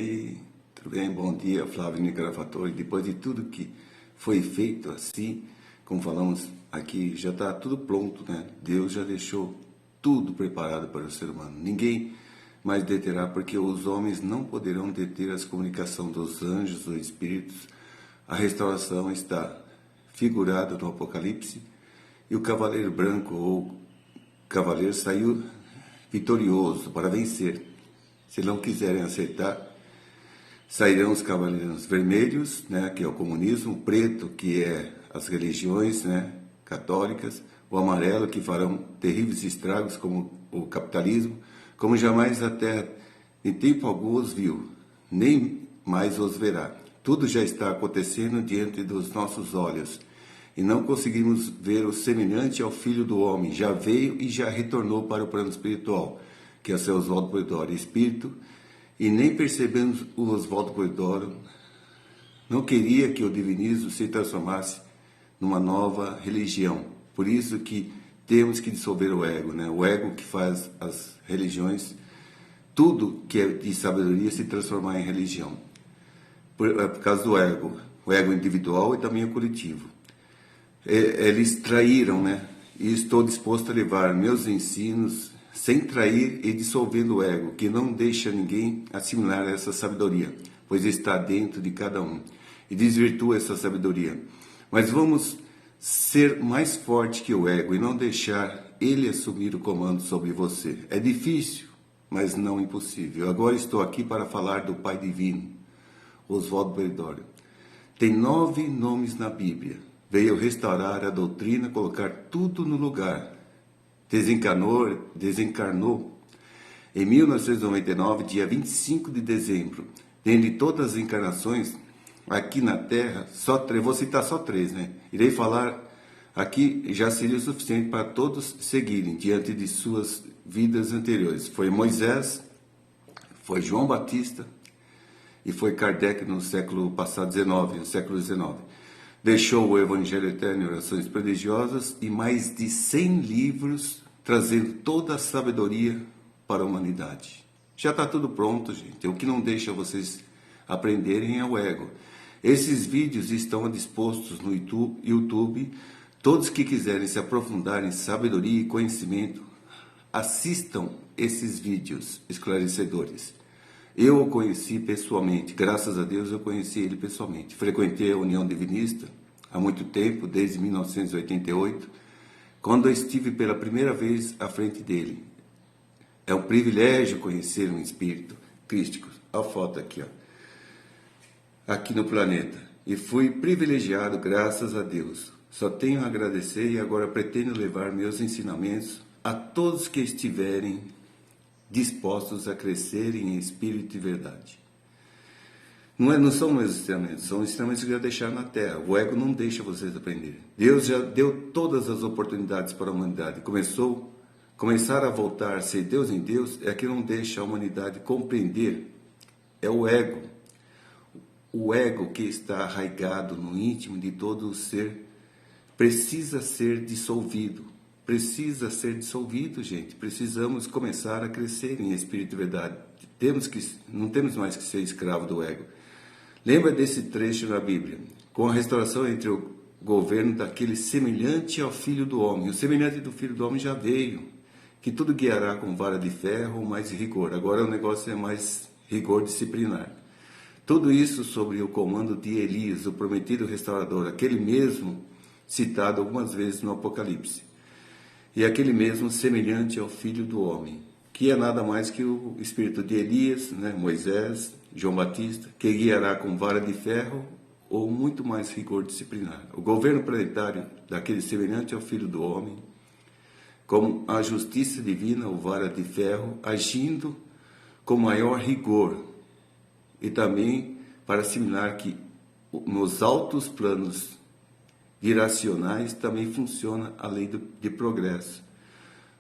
aí, tudo bem? Bom dia, Flávio Nicarafatori. Depois de tudo que foi feito assim, como falamos aqui, já está tudo pronto, né? Deus já deixou tudo preparado para o ser humano. Ninguém mais deterá, porque os homens não poderão deter as comunicações dos anjos ou espíritos. A restauração está figurada no Apocalipse, e o cavaleiro branco ou cavaleiro saiu vitorioso para vencer. Se não quiserem aceitar, sairão os cavaleiros vermelhos, né, que é o comunismo, o preto, que é as religiões, né, católicas, o amarelo, que farão terríveis estragos como o capitalismo, como jamais a terra em tempo algum os viu, nem mais os verá. Tudo já está acontecendo diante dos nossos olhos, e não conseguimos ver o semelhante ao Filho do Homem. Já veio e já retornou para o plano espiritual, que é o seu Oswaldo Polidoro, espírito, e nem percebemos o Oswaldo Polidoro não queria que o divinismo se transformasse numa nova religião. Por isso que temos que dissolver o ego, né? O ego que faz as religiões, tudo que é de sabedoria, se transformar em religião. Por causa do ego, o ego individual e também o coletivo. Eles traíram, né? E estou disposto a levar meus ensinos sem trair e dissolvendo o ego, que não deixa ninguém assimilar essa sabedoria, pois está dentro de cada um, e desvirtua essa sabedoria. Mas vamos ser mais forte que o ego e não deixar ele assumir o comando sobre você. É difícil, mas não impossível. Agora estou aqui para falar do Pai Divino, Oswaldo Polidoro. Tem 9 nomes na Bíblia. Veio restaurar a doutrina, colocar tudo no lugar. Desencarnou em 1999, dia 25 de dezembro. Dentre todas as encarnações, aqui na Terra, só 3, vou citar só 3, né? Irei falar aqui, já seria o suficiente para todos seguirem diante de suas vidas anteriores. Foi Moisés, foi João Batista e foi Kardec no século passado, no século XIX. Deixou o Evangelho Eterno e Orações Prodigiosas e mais de 100 livros, trazendo toda a sabedoria para a humanidade. Já está tudo pronto, gente. O que não deixa vocês aprenderem é o ego. Esses vídeos estão dispostos no YouTube. Todos que quiserem se aprofundar em sabedoria e conhecimento, assistam esses vídeos esclarecedores. Eu o conheci pessoalmente, graças a Deus eu conheci ele pessoalmente. Frequentei a União Divinista há muito tempo, desde 1988, quando eu estive pela primeira vez à frente dele. É um privilégio conhecer um espírito crístico. Olha a foto aqui, ó. Aqui no planeta. E fui privilegiado, graças a Deus. Só tenho a agradecer e agora pretendo levar meus ensinamentos a todos que estiverem dispostos a crescerem em espírito e verdade. Não são meus ensinamentos, são ensinamentos que já deixaram na Terra. O ego não deixa vocês aprenderem. Deus já deu todas as oportunidades para a humanidade. Começar a voltar a ser Deus em Deus é que não deixa a humanidade compreender. É o ego. O ego que está arraigado no íntimo de todo o ser precisa ser dissolvido. Precisa ser dissolvido, gente. Precisamos começar a crescer em espírito e verdade. Não temos mais que ser escravo do ego. Lembra desse trecho na Bíblia? Com a restauração entre o governo daquele semelhante ao Filho do Homem. O semelhante do Filho do Homem já veio, que tudo guiará com vara de ferro ou mais rigor. Agora o negócio é mais rigor disciplinar. Tudo isso sobre o comando de Elias, o prometido restaurador, aquele mesmo citado algumas vezes no Apocalipse. E aquele mesmo semelhante ao Filho do Homem, que é nada mais que o espírito de Elias, né, Moisés, João Batista, que guiará com vara de ferro ou muito mais rigor disciplinar. O governo planetário daquele semelhante ao Filho do Homem, como a justiça divina, ou vara de ferro, agindo com maior rigor, e também para assimilar que nos altos planos irracionais também funciona a lei de progresso,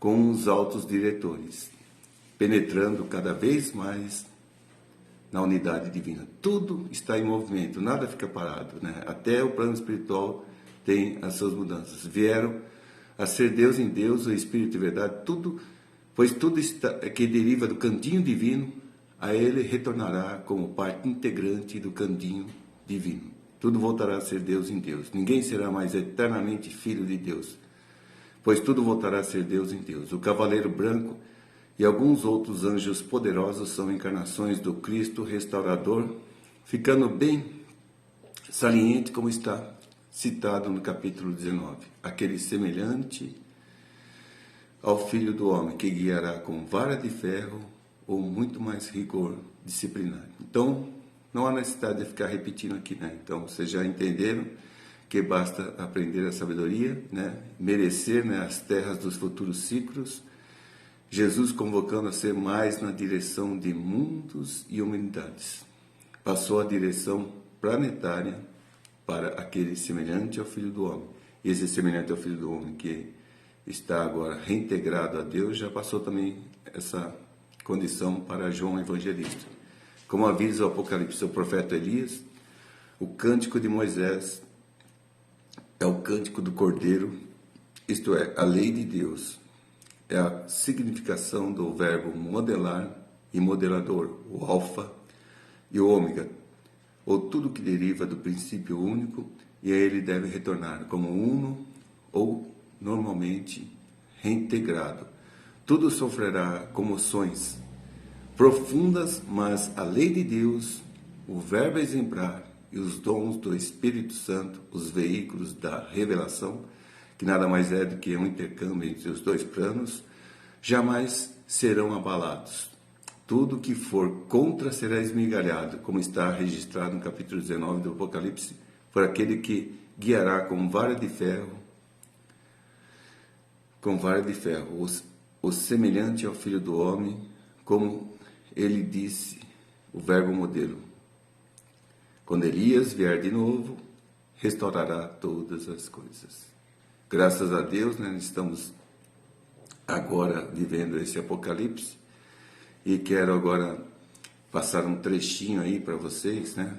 com os altos diretores, penetrando cada vez mais na unidade divina. Tudo está em movimento, nada fica parado, né? Até o plano espiritual tem as suas mudanças. Vieram a ser Deus em Deus, o Espírito e verdade, tudo, pois tudo está, que deriva do cantinho divino, a ele retornará como parte integrante do cantinho divino. Tudo voltará a ser Deus em Deus. Ninguém será mais eternamente filho de Deus, pois tudo voltará a ser Deus em Deus. O cavaleiro branco e alguns outros anjos poderosos são encarnações do Cristo restaurador, ficando bem saliente como está citado no capítulo 19. Aquele semelhante ao Filho do Homem, que guiará com vara de ferro ou muito mais rigor disciplinar. Então, não há necessidade de ficar repetindo aqui, né? Então, vocês já entenderam que basta aprender a sabedoria, né? Merecer, né, as terras dos futuros ciclos. Jesus convocando a ser mais na direção de mundos e humanidades. Passou a direção planetária para aquele semelhante ao Filho do Homem. E esse semelhante ao Filho do Homem que está agora reintegrado a Deus, já passou também essa condição para João Evangelista. Como avisa o Apocalipse, o profeta Elias, o cântico de Moisés é o cântico do Cordeiro, isto é, a lei de Deus. É a significação do verbo modelar e modelador, o alfa e o ômega, ou tudo que deriva do princípio único, e a ele deve retornar como uno ou normalmente reintegrado. Tudo sofrerá comoções profundas, mas a lei de Deus, o verbo exemplar e os dons do Espírito Santo, os veículos da revelação, que nada mais é do que um intercâmbio entre os dois planos, jamais serão abalados. Tudo que for contra será esmigalhado, como está registrado no capítulo 19 do Apocalipse, por aquele que guiará com vara de ferro, o semelhante ao Filho do Homem, como ele disse, o verbo modelo. Quando Elias vier de novo, restaurará todas as coisas. Graças a Deus, né, estamos agora vivendo esse Apocalipse, e quero agora passar um trechinho aí para vocês, né,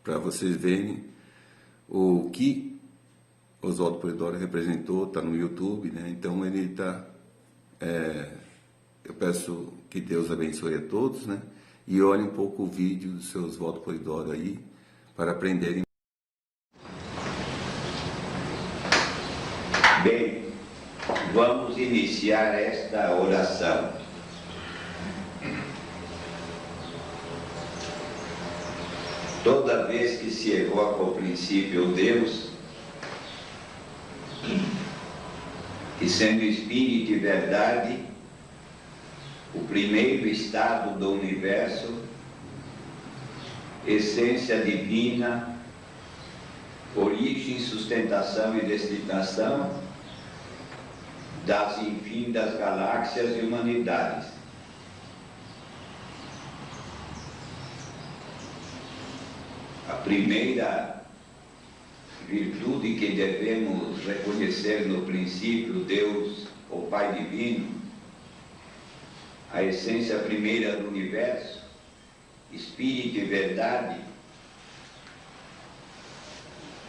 para vocês verem o que Oswaldo Polidoro representou. Está no YouTube, né, então ele está, eu peço que Deus abençoe a todos, né, e olhe um pouco o vídeo do seu Oswaldo Polidoro aí, para aprenderem. Bem, vamos iniciar esta oração. Toda vez que se evoca o princípio Deus, que sendo Espírito e verdade, o primeiro estado do universo, essência divina, origem, sustentação e destinação das infindas galáxias e humanidades. A primeira virtude que devemos reconhecer no princípio Deus, o Pai Divino, a essência primeira do universo, Espírito e verdade,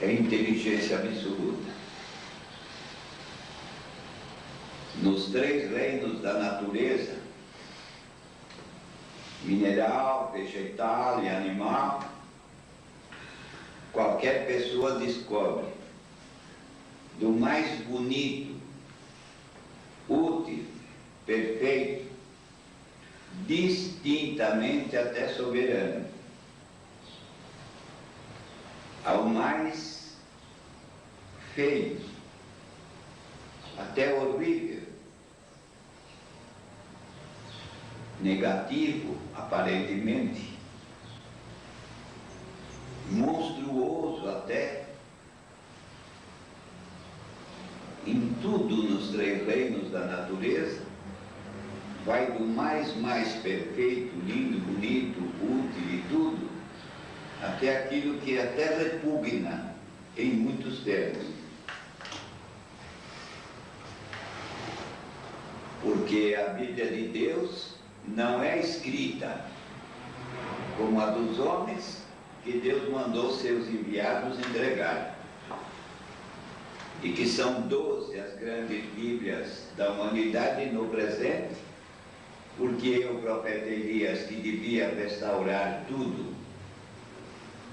é inteligência absoluta. Nos três reinos da natureza, mineral, vegetal e animal, qualquer pessoa descobre do mais bonito, útil, perfeito, distintamente até soberano, ao mais feio, até horrível, negativo, aparentemente, monstruoso até, em tudo nos três reinos da natureza, vai do mais perfeito, lindo, bonito, útil e tudo, até aquilo que até repugna em muitos termos. Porque a Bíblia de Deus não é escrita como a dos homens que Deus mandou seus enviados entregar. E que são 12 as grandes Bíblias da humanidade no presente, porque o profeta Elias, que devia restaurar tudo,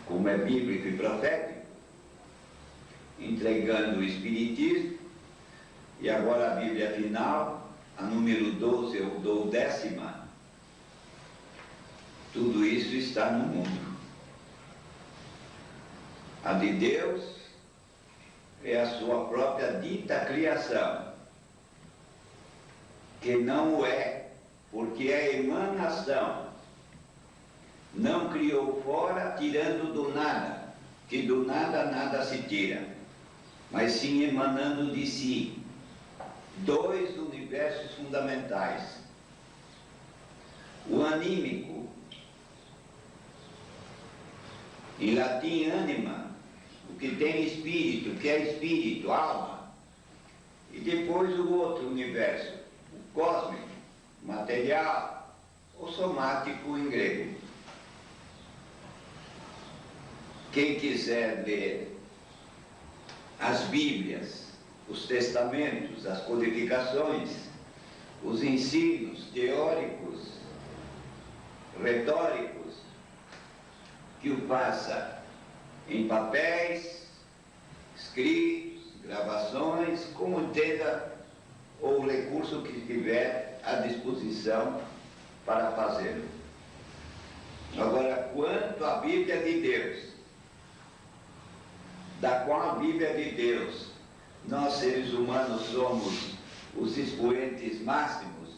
como é bíblico e profético, entregando o Espiritismo, e agora a Bíblia final, a número 12 ou 10ª, tudo isso está no mundo. A de Deus é a sua própria dita criação, que não o é, porque é emanação. Não criou fora, tirando do nada, que do nada nada se tira, mas sim emanando de si. Dois universos fundamentais. O anímico, em latim anima, o que tem espírito, que é espírito, alma. E depois o outro universo, o cósmico, material, ou somático em grego. Quem quiser ler as Bíblias, os testamentos, as codificações, os ensinos teóricos, retóricos, que o faça em papéis, escritos, gravações, como entenda ou recurso que tiver à disposição para fazê-lo. Agora, quanto à Bíblia de Deus, da qual a Bíblia de Deus, nós seres humanos somos os expoentes máximos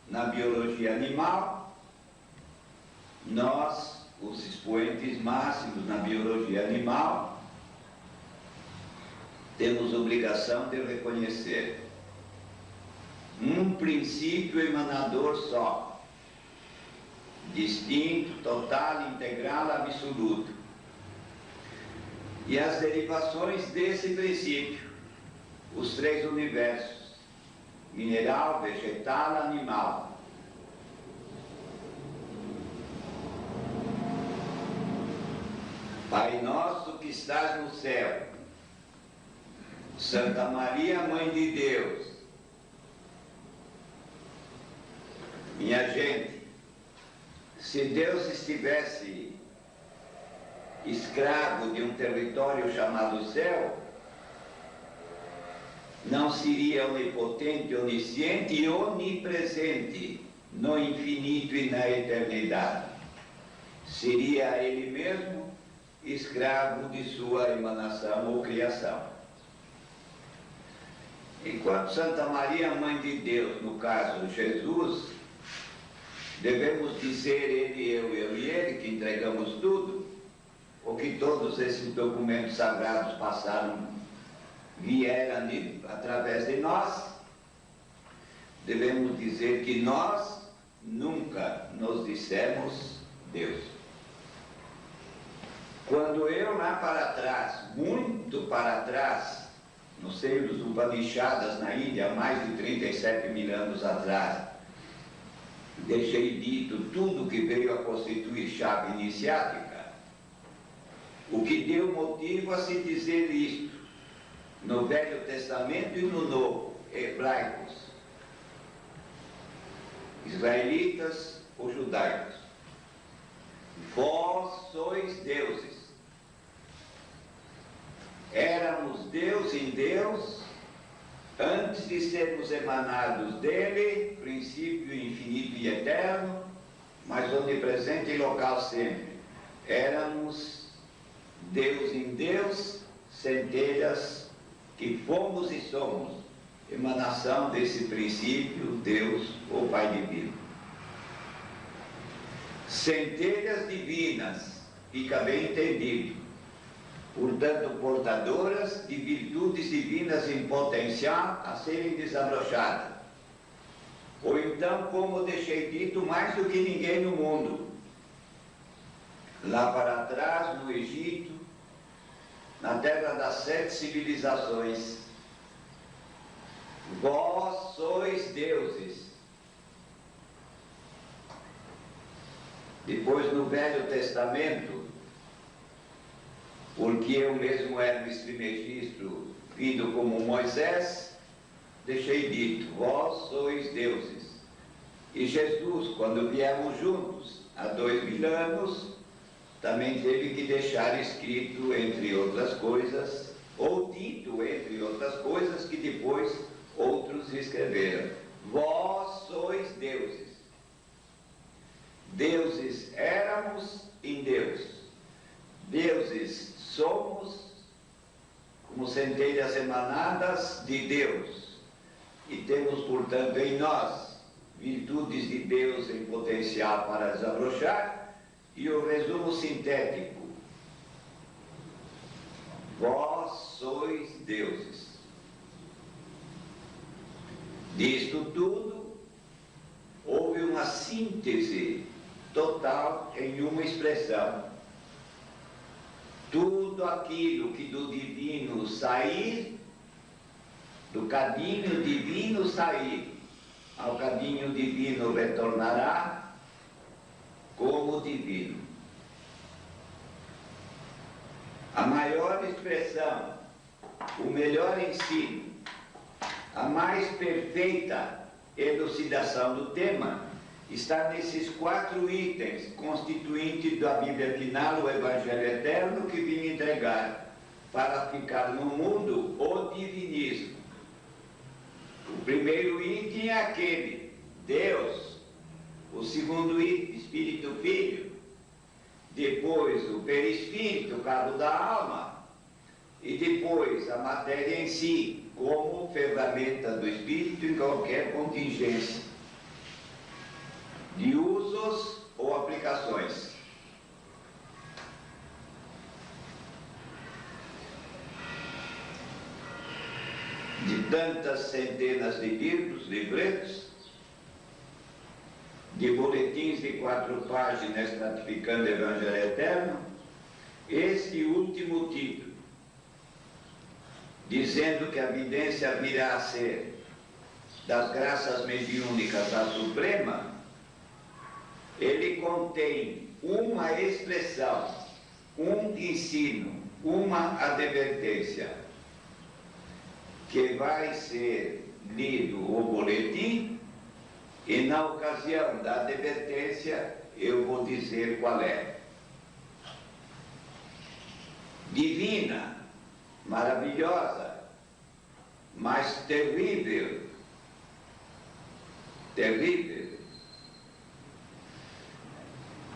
na biologia animal, nós, os expoentes máximos na biologia animal, temos obrigação de reconhecer um princípio emanador só, distinto, total, integral, absoluto, e as derivações desse princípio, os três universos, mineral, vegetal, animal. Pai nosso que estás no céu, Santa Maria, Mãe de Deus. Minha gente, se Deus estivesse escravo de um território chamado céu, não seria onipotente, onisciente e onipresente no infinito e na eternidade. Seria ele mesmo escravo de sua emanação ou criação. Enquanto Santa Maria, Mãe de Deus, no caso Jesus, devemos dizer ele, eu e ele, que entregamos tudo, ou que todos esses documentos sagrados vieram através de nós, devemos dizer que nós nunca nos dissemos Deus. Quando eu lá para trás, muito para trás, no seio dos Upanishadas na Índia, há mais de 37.000 anos atrás, deixei dito tudo que veio a constituir chave iniciática, o que deu motivo a se dizer isto, no Velho Testamento e no Novo, hebraicos, israelitas ou judaicos. Vós sois deuses. Éramos Deus em Deus, antes de sermos emanados dele, princípio infinito e eterno, mas onipresente e local sempre. Éramos Deus em Deus, centelhas que fomos e somos, emanação desse princípio, Deus, o Pai Divino. Centelhas divinas, fica bem entendido, portanto portadoras de virtudes divinas em potencial a serem desabrochadas. Ou então, como deixei dito, mais do que ninguém no mundo, lá para trás, no Egito, na terra das 7 civilizações, vós sois deuses. Depois, no Velho Testamento, porque eu mesmo era Trismegisto, vindo como Moisés, deixei dito, vós sois deuses. E Jesus, quando viemos juntos, há 2000 anos, também teve que deixar escrito, entre outras coisas, ou dito, entre outras coisas, que depois outros escreveram: vós sois deuses. Deuses éramos em Deus. Deuses somos, como centelhas emanadas de Deus. E temos, portanto, em nós virtudes de Deus em potencial para desabrochar. E o resumo sintético: vós sois deuses. Disto tudo, houve uma síntese total em uma expressão: tudo aquilo que do divino sair, do caminho divino sair, ao caminho divino retornará como divino. A maior expressão, o melhor ensino, a mais perfeita elucidação do tema está nesses 4 itens constituintes da Bíblia final, o Evangelho Eterno, que vim entregar para ficar no mundo o divinismo. O primeiro item é aquele, Deus. O segundo item, Espírito Filho. Depois o perispírito, o carro da alma. E depois a matéria em si, como ferramenta do Espírito em qualquer contingência de usos ou aplicações. De tantas centenas de livretos, de boletins de 4 páginas ratificando o Evangelho Eterno, este último título, dizendo que a evidência virá a ser das graças mediúnicas a suprema, ele contém uma expressão, um ensino, uma advertência, que vai ser lido o boletim, e na ocasião da advertência eu vou dizer qual é. Divina, maravilhosa, mas terrível,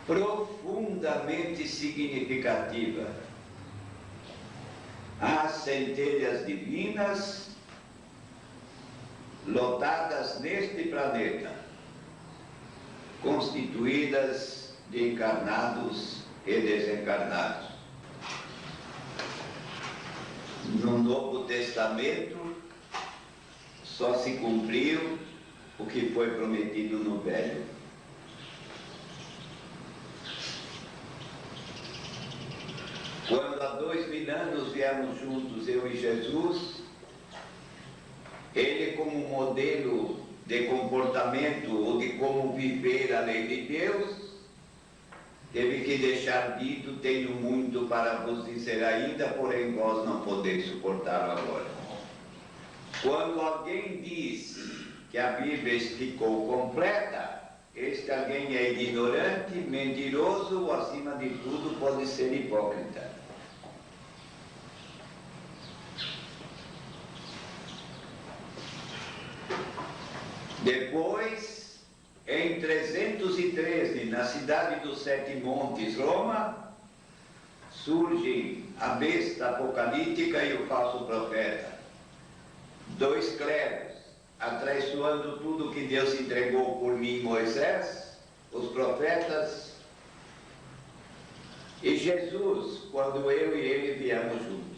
profundamente significativa. As centelhas divinas lotadas neste planeta, constituídas de encarnados e desencarnados. No Novo Testamento só se cumpriu o que foi prometido no Velho. Quando há 2000 anos viemos juntos, eu e Jesus, ele como modelo de comportamento ou de como viver a lei de Deus, teve que deixar dito: tenho muito para vos dizer ainda, porém vós não podeis suportá-lo agora. Quando alguém diz que a Bíblia ficou completa, este alguém é ignorante, mentiroso ou, acima de tudo, pode ser hipócrita. Depois, em 313, na cidade dos 7 montes, Roma, surgem a besta apocalíptica e o falso profeta. 2 clérigos, atraiçoando tudo que Deus entregou por mim, Moisés, os profetas, e Jesus, quando eu e ele viemos juntos.